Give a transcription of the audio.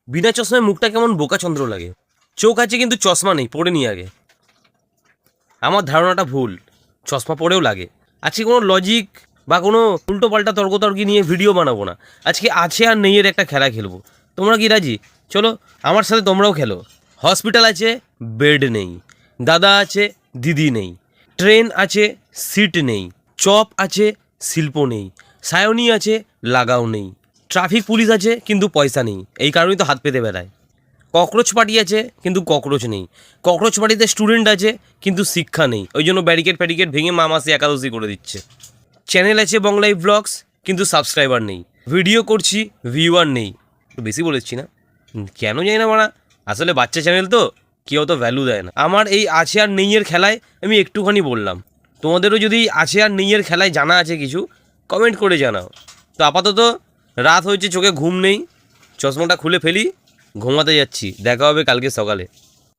বিনা চশমায় মুখটা কেমন বোকাচন্দ্র লাগে। চোখ আছে কিন্তু চশমা নেই, পড়ে নি আগে। আমার ধারণাটা ভুল, চশমা পরেও লাগে। আজকে কোনো লজিক বা কোনো উল্টো পাল্টা তর্কতর্কি নিয়ে ভিডিও বানাবো না। আজকে আছে আর নেই এর একটা খেলা খেলবো। তোমরা কি রাজি? চলো আমার সাথে তোমরাও খেলো। হসপিটাল আছে, বেড নেই। দাদা আছে, দিদি নেই। ট্রেন আছে, সিট নেই। চপ আছে, শিল্প নেই। সায়নী আছে, লাগাও নেই। ট্রাফিক পুলিশ আছে কিন্তু পয়সা নেই, এই কারণেই তো হাত পেতে বেড়ায়। ককরোচ পার্টি আছে কিন্তু ককরোচ নেই। ককরোচ পার্টিতে স্টুডেন্ট আছে কিন্তু শিক্ষা নেই, ওই জন্য ব্যারিকেড ফ্যারিকেড ভেঙে মা মাসে একাদশী করে দিচ্ছে। চ্যানেল আছে বংলাই ব্লগস কিন্তু সাবস্ক্রাইবার নেই। ভিডিও করছি, ভিউয়ার নেই। একটু বেশি বলেছি না? কেন জানি না মারা, আসলে বাচ্চা চ্যানেল তো কেউ তো ভ্যালু দেয় না। আমার এই আছে আর নেইয়ের খেলায় আমি একটুখানি বললাম। তোমাদেরও যদি আছে আর নেইয়ের খেলায় জানা আছে কিছু, কমেন্ট করে জানাও। তো আপাতত রাত হয়েছে, চোখে ঘুম নেই, চশমাটা খুলে ফেলি, ঘুমাতে যাচ্ছি। দেখা হবে কালকে সকালে।